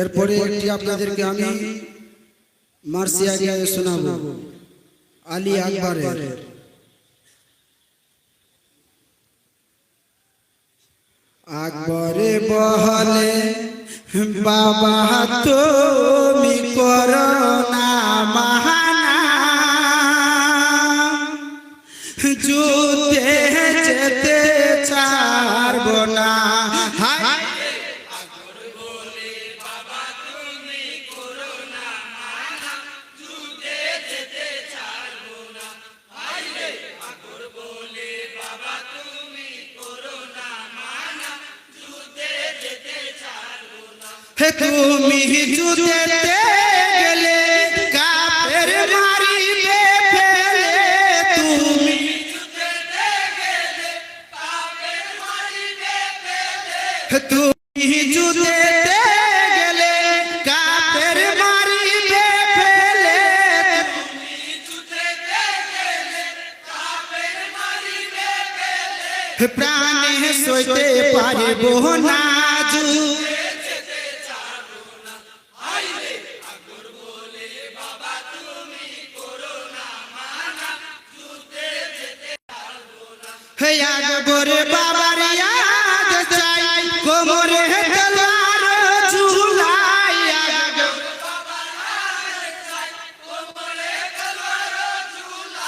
এরপরে একটি আপনাদেরকে আমি মার্সিয়া গায়ে শোনাবো আলী আকবরের। আকবরে বলে বাবা তুমি করো না মাহানা, যুদ্ধে যেতে ছাড়ব না। তুমি যুদ্ধে গেলে কাফের মারিবে ফেলে, তুমি যুদ্ধে গেলে কাফের মারিবে ফেলে, তুমি যুদ্ধে গেলে কাফের মারিবে ফেলে, তুমি যুদ্ধে গেলে কাফের মারিবে ফেলে, প্রাণে সইতে পারিব না যুদ্ধ। আকবর বাবার ইয়াদ চাই কোমরে তলোয়ার ঝুলাই, আকবর বাবার ইয়াদ চাই কোমরে তলোয়ার ঝুলাই,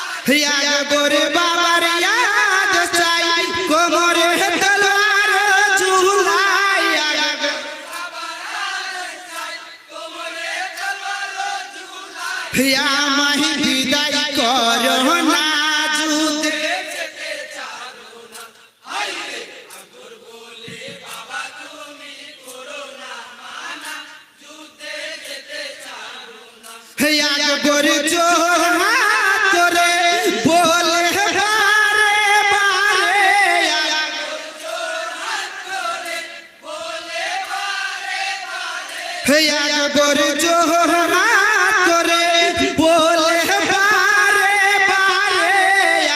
আকবর বাবার ইয়াদ চাই কোমরে তলোয়ার ঝুলাই, আকবর বাবার ইয়াদ চাই কোমরে তলোয়ার ঝুলাই, আমায় বিদায় করো না যুদ্ধে। আকবর জোর হাত ধরে বলে বারে বারে, আকবর জোর হাত ধরে বলে বারে বারে, আকবর জোর হাত ধরে বলে বারে বারে,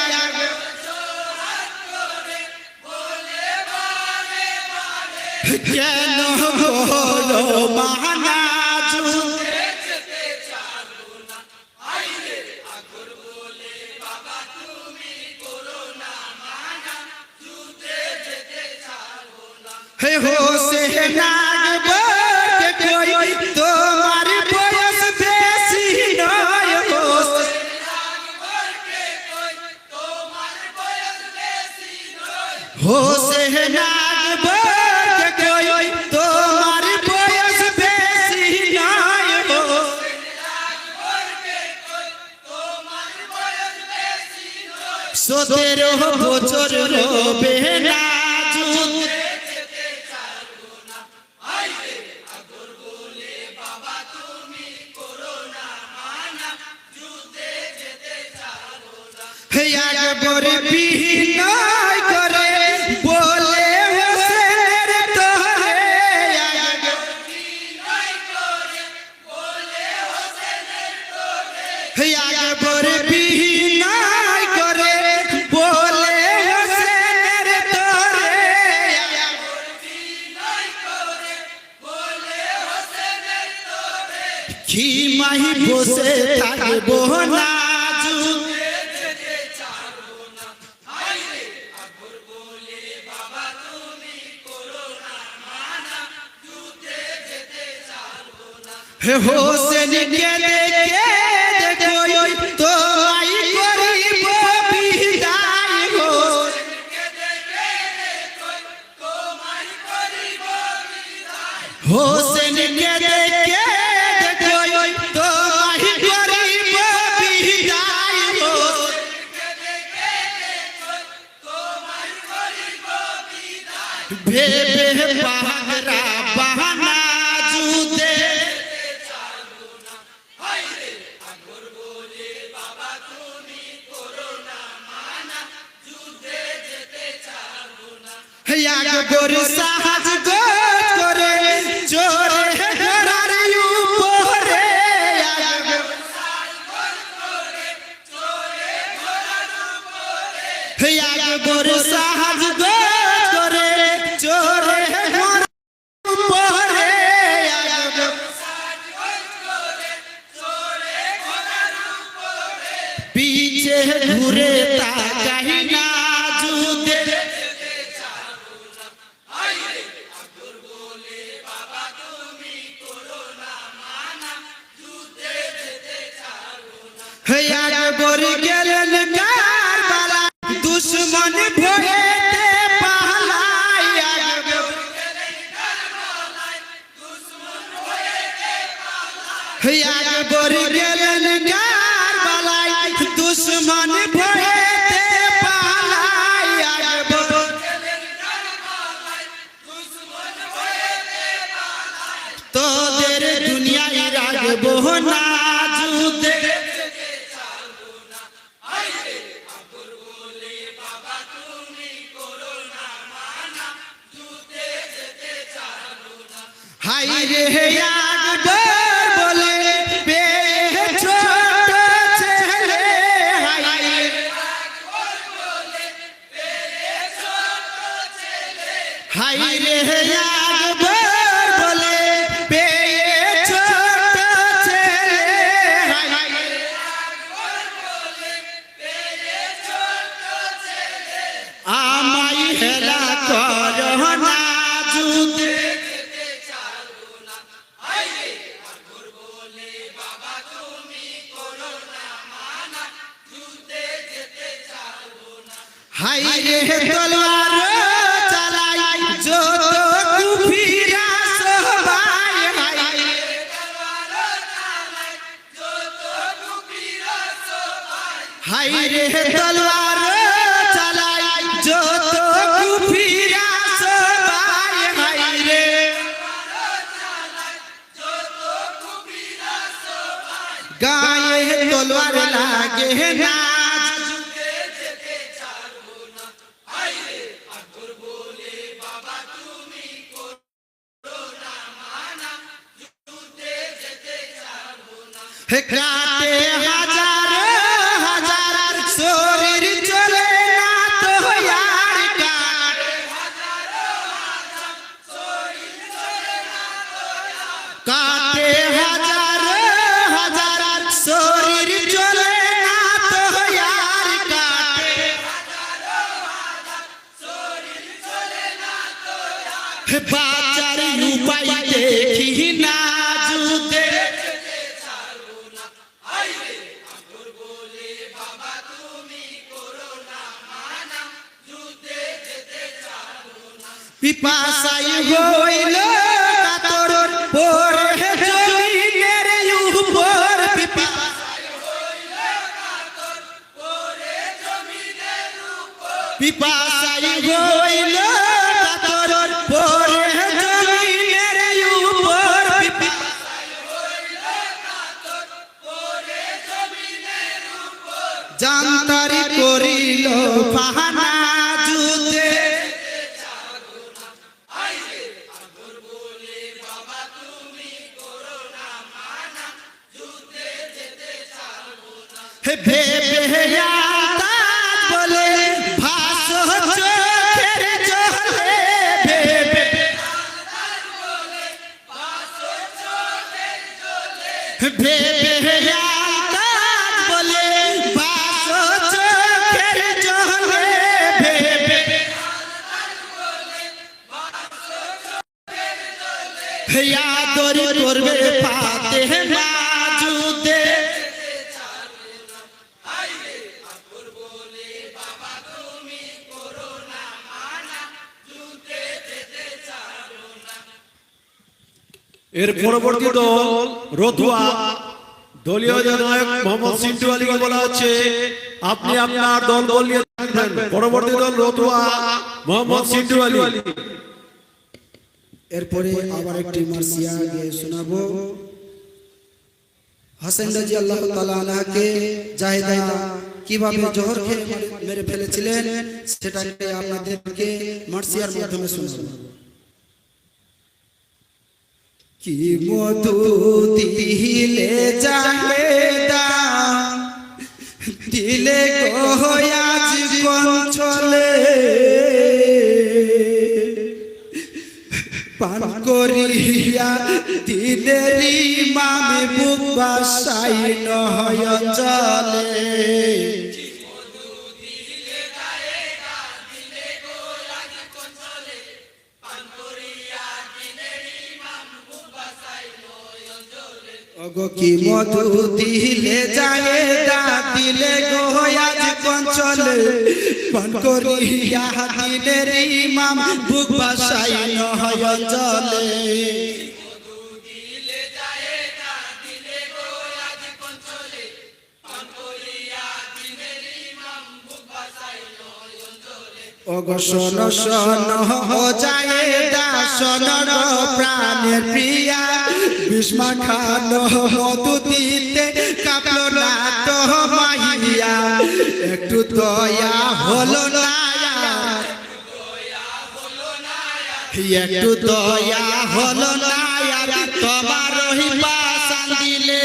আকবর জোর হাত ধরে বলে বারে বারে, কেন বলো মানা যুদ্ধে হোসেন আকবর কই তোমার বয়স বেশি নয়, হোসেন আকবর কই তোমার বয়স বেশি নয়, হোসেন আকবর কই তোমার বয়স বেশি নয়, হোসেন আকবর কই তোমার বয়স বেশি নয়, 17 বছর হবে না যুদ্ধে। আকবর বিনয় করে বলে হোসেনের তরে, আকবর বিনয় করে বলে হোসেনের তরে, আকবর বিনয় করে বলে হোসেনের তরে, আকবর বিনয় করে বলে হোসেনের তরে, কি মাহি বসে থাকবো না যুদ্ধে। হোসেন কেঁদে কেঁদে তোমায় করিব বিদায়, হোসেন কেঁদে কেঁদে তোমায় করিব বিদায়, হোসেন কেঁদে কেঁদে তোমায় করিব বিদায়, হোসেন কেঁদে কেঁদে তোমায় করিব বিদায়, ভেবে পাগরা বাহানা যুদ্ধে। আকবর সাহাজ করে জোরে ঘোড়ার উপরে, আকবর সাহাজ করে জোরে ঘোড়ার উপরে, আকবর সাহাজ করে জোরে আকবর গেলেন কারবালায় দুশ্মন ভয়েতে পালায় আকবর গেলেন কারবালায় দুশ্মন ভয়েতে পালায় তোদের দুনিয়ায় রাখবো না যুদ্ধে হাই রে আকবর বলে পেয়ে ছোট ছেলে হাই রে আকবর বলে পেয়ে ছোট ছেলে হাই রে আকবর বলে পেয়ে ছোট ছেলে হাই রে আকবর বলে পেয়ে ছোট ছেলে আমায় হেলা করো না যুদ্ধে হাই রে তলোয়ার চালাই যত কুফিরা সবাই হাই রে তলোয়ার চালাই যত কুফিরা সবাই হাই রে তলোয়ার চালাই যত কুফিরা সবাই হাই রে তলোয়ার চালাই যত কুফিরা সবাই গায়ে তলোয়ার লাগে না কাটে হাজার হাজার শরীর চলে না তো यार কাটে হাজার হাজার শরীর চলে না তো यार কাটে হাজার হাজার শরীর চলে না তো यार কাটে হাজার হাজার শরীর চলে না তো यार বাঁচার উপায় দেখি না যুদ্ধে পিপাসাই হইল কাতর পরে জমিনের উপর পিপাসাই হইল কাতর পরে জমিনের উপর পিপাসাই হইল কাতর পরে জমিনের উপর পিপাসাই হইল কাতর পরে জমিনের উপর জানতারি করিল ফাহানা যুদ্ধে ভেবে আন্দাজ বলে ভাসো চোখের জলে ভেবে আন্দাজ বলে ভাসো চোখের জলে ভেবে আন্দাজ বলে ভাসো চোখের জলে ভেবে আন্দাজ বলে ভাসো চোখের জলে আদর করবে পাতে না যুদ্ধে এর পরবর্তী দল রতুয়া দলীয় জননায়ক মোহাম্মদ সিন্টু আলীকে বলা হচ্ছে আপনি আপনার দল নিয়ে থাকবেন। পরবর্তী দল রতুয়া মোহাম্মদ সিন্টু আলী। এরপরে আবার একটি মার্সিয়া গিয়ে শোনাবো। হাসান রাজি আল্লাহ তাআলা আনহাকে জাহিদা কিভাবে জোহর খেয়ে মেরে ফেলেছিলেন সেটাকে আপনাদেরকে মার্সিয়ার মাধ্যমে শোনাবো। কি মধু দিলে জাহেদা দিলে গো আজ কঞ্চলে পান করিয়া দিলের ইমামে বুক বাসাই নয় চলে কি মধু দিলে জাহেদা দিলে গো আজ কঞ্চলে পান করিয়া দিলের ইমাম বুক বাসাই নয় চলে। মধু দিলে জাহেদা দিলে ওগো শোনো শোনো ও জায়েদা শোনো গো প্রাণের প্রিয়া বিষ্মা খানো মধু দিতে কাঁপলো না তো মাইয়া একটু দয়া হলো না একটু দয়া হলো না তোমার ওই পাশান দিলে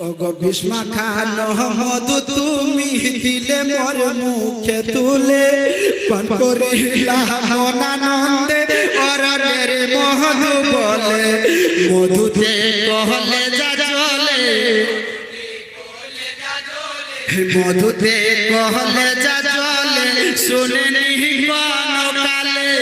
ওগো বিষ্মা খানো মধু তুমি দিলে মোর মুখে তুলে পান করিলা মনানন্দে অরণের মধু বলে মধুতে কহলে যা জলে মধুতে কহলে যা জলে শুনে নিহি কোন কালে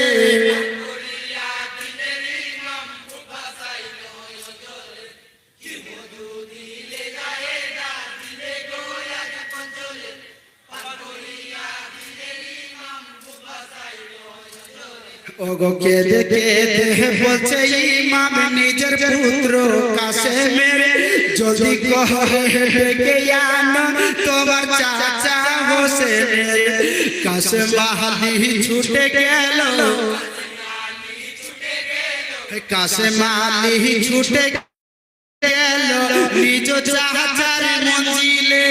ওগো কেঁদে কেঁদে বলছে ইমাম নিজের পুত্র কাছে মেরে যদি কহে ডেকে আনো তোমার চাচা হোসেনের কাছে মাহালি ছুটে গেল কাছে মালি ছুটে গেল নিজ চাচার মঞ্জিলে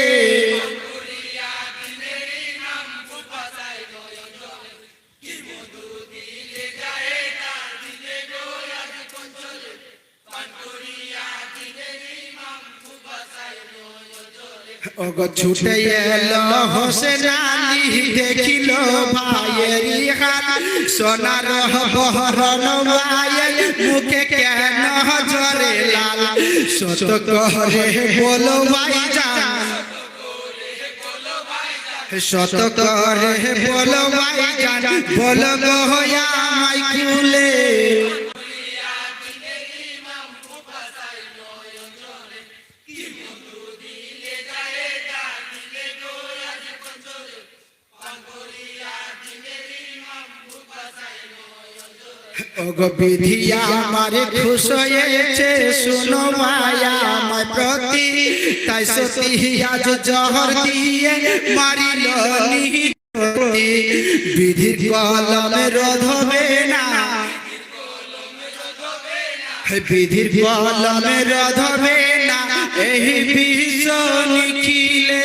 ওগো ছুটে এলো হোসেন আলী দেখিল ভাইয়ের হাত সোনার বহরণ ভাইয়ের মুখে কেন ঝরে লাল সত করে বলো ভাইজান সত করে বলো ভাইজান বলো গো আমায় খুলে ওগো বিধিয়া আমার খুশ হয়েছে শুনো মায়া আমার প্রতি তাই সতী আজ জহর দিয়ে মারিল নিহিতি বিধির কলমে রোধ হবে না বিধির কলমে রোধ হবে না এই বিশ্ব নিখিলে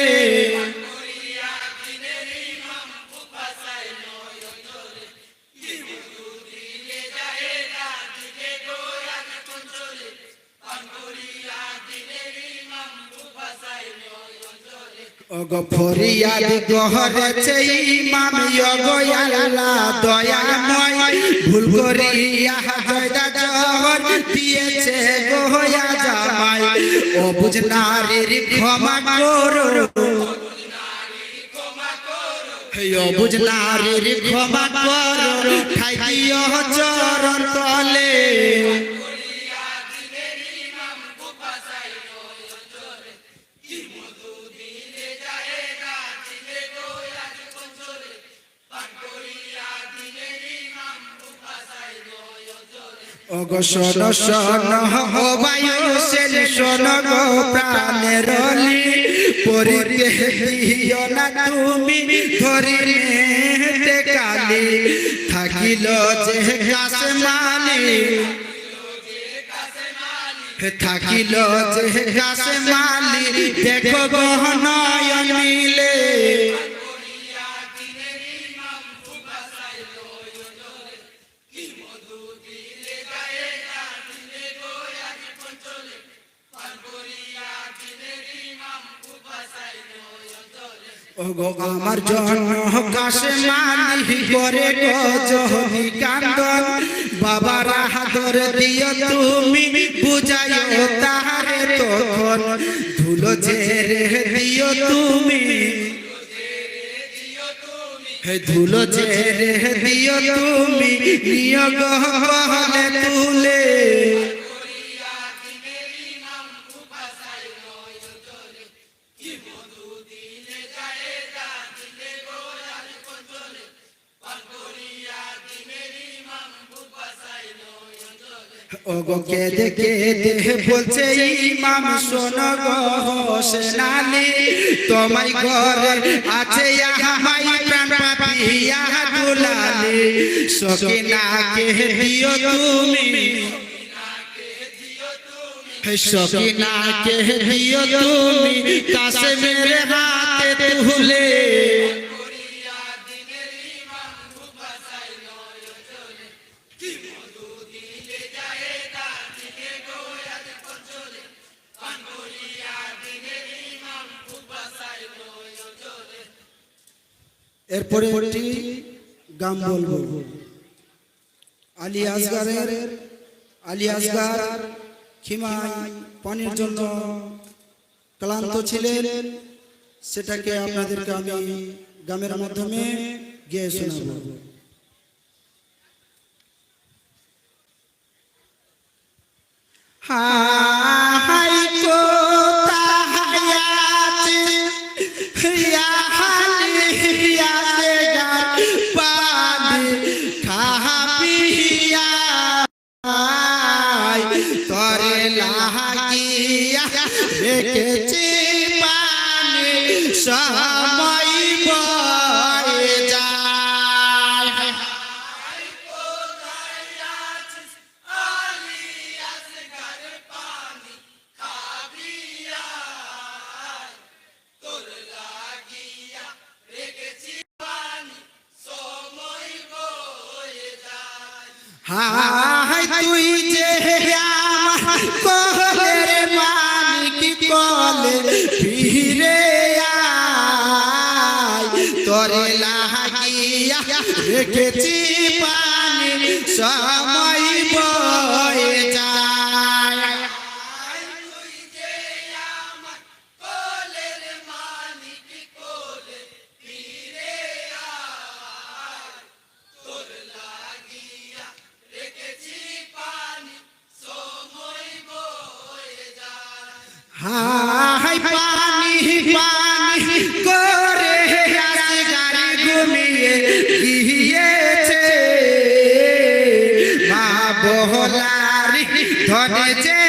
ওগো ফরিয়াদ গহরেছে ইমাম ওগো আল্লাহ দয়াময় ভুল করিয়া জয়দা জহর দিয়েছে গোয়া জামাই ও বুঝনারীর ক্ষমা করো ও বুঝনারীর ক্ষমা করো ঠাই দিও চরণ তলে ওগো শোনো শোনো ও বায়ুসেন শোনো গো প্রাণের অলি পরিতে দিও না তুমি ধরিতে কালি থাকিল যে কাছে মালি থাকিল যে কাছে মালি দেখো গো নয়ন মিলে ওগো আমার জন্য কাশে মালি করে গো জহনি কান্দন বাবার হাতর দিও তুমি বুঝাইও তাহারে তখন ধুলো ঝেড়ে দিও তুমি ধুলো ঝেড়ে দিও তুমি নিয়োগ হলে তুলে গো কেঁদে কেঁদে বলছে ইমাম শোনো গো হোসেন আলী তোমার ঘরে আছে আমাই প্রাণ পাপিয়া দুলালী সকিনাকে দিও তুমি সকিনাকে দিও তুমি কাশেমের হাতে তুলে এরপরে একটি গান বলবো আলী আসগার খিমাই পানির জন্য ক্লান্ত ছিলেন সেটাকে আপনাদেরকে আমি গানের মাধ্যমে গেয়ে শোনাবো। হাই কোথায় ইয়া হালি ইয়া গার পানি খাবিয়া তরে লাগিয়া রেখেছি পানি সময় বয়ে যায় হাই তুই যে আমার কোলের মানিক কোলে ফিরে আয় তোরে লাগিয়া রেখেছি পানি সময় বয়ে যায় হাই পানি পানি করে আসগার ঘুমিয়ে গিয়েছে মা বহলারি ধনে যে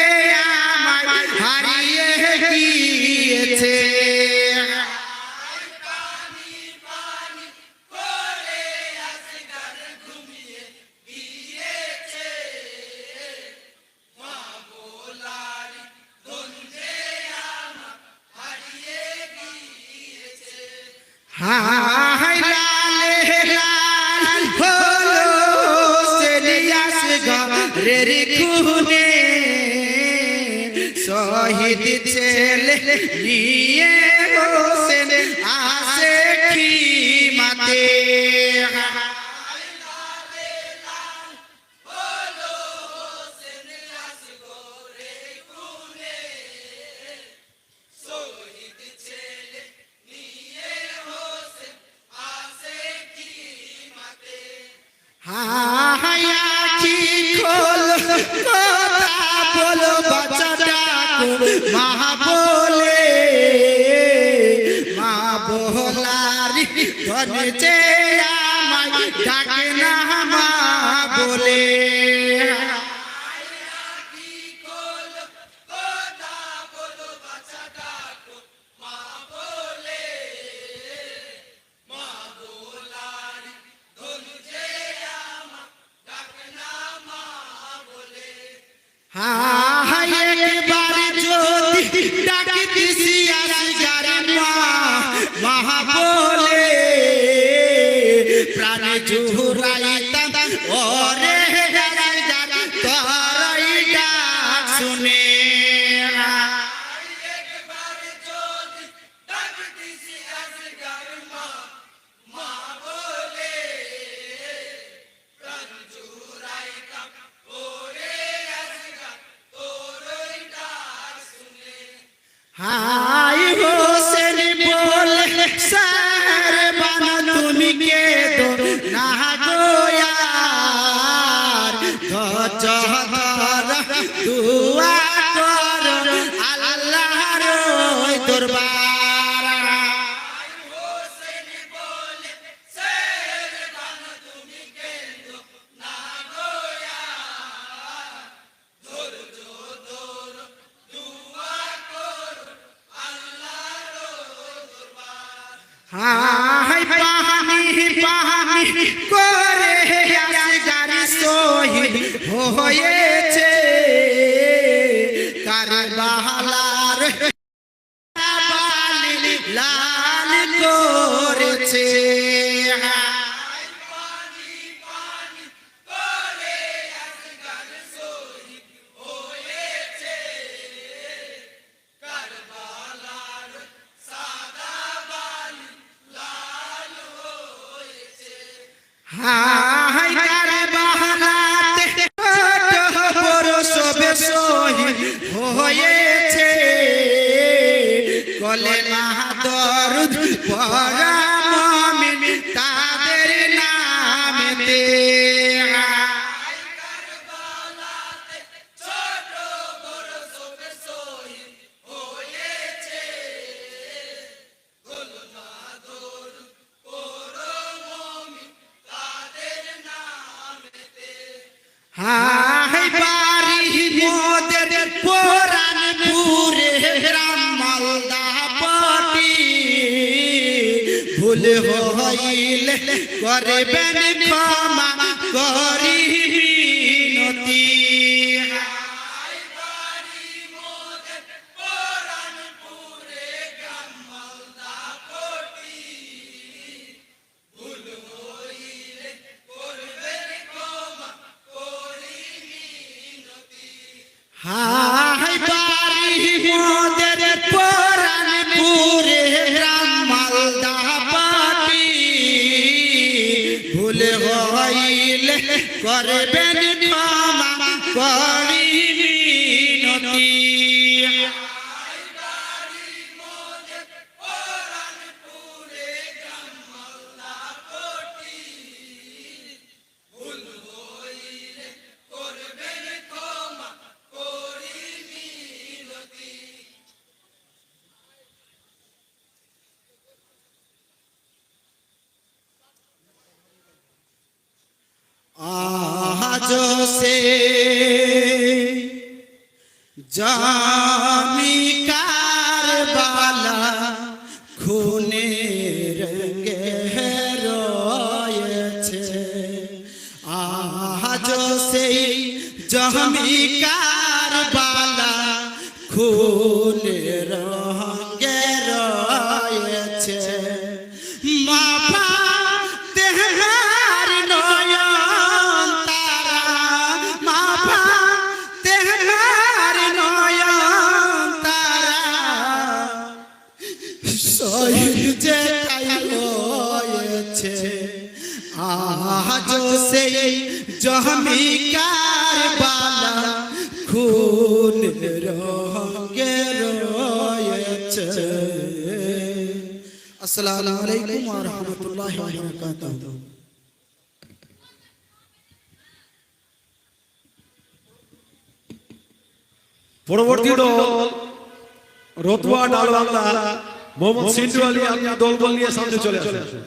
আমায় হারিয়ে গিয়েছে হাই লালে লাল হলো সেলিয়াস ঘরের খুনে শহীদ ছেলে নিয়ে হোসেন আসে খিমাতে হায়াকি খোল কথা বলো বাচ্চা ডাকো মা বলে মা বহলারি ধনে যে আমায় ডাকে না মা বলে হাই একবার যদি ডাকি দিছি আসগার মা বলে প্রাণে জুহুরাইতাম ওরে আসগার তোরই ডাক শুনে হাই হোসেন বলে সার বানা তুমি কে দো না গোয়ার ধর দুয়া কর আল্লাহর দরবার হাই পাহানি পাহানি করে আসগার শহীদ হয়েছে কারবালার বালি লাল করেছে হাই কারবালাতে ছোট বড় সবে শহীদ হয়েছে কলেমা দরুদ পড়া মুমিন তাদের নামেতে হাই বাড়ি মোদের কোরআন পুরে গ্রাম মালদা পটি ভুল হইলে করবেন ক্ষমা করি মিনতি হাই বাড়ি মোদের কোরআন পুরে গ্রাম মালদা পাটি ভুল হইলে করবেন ক্ষমা করি মিনতি আজ সে জামি কারবালা খুনে রঙে রয়েছে আজ সেই জামি কারবালা খুনে রঙে রয়েছে মাফা তেহার নয়ন তারা মাফা তেহার নয়ন তারা শহীদ যে তাই হয়েছে আজ সেই জমি কারবালা খুন রঙে রয়েছে আসসালামু আলাইকুম ওয়া রাহমাতুল্লাহি ওয়া বারাকাতুহু পরবর্তী দল রতুয়া ডালবাংলা মোহাম্মদ সিন্টু আলী, আপনি দল নিয়ে সামনে চলে আসুন।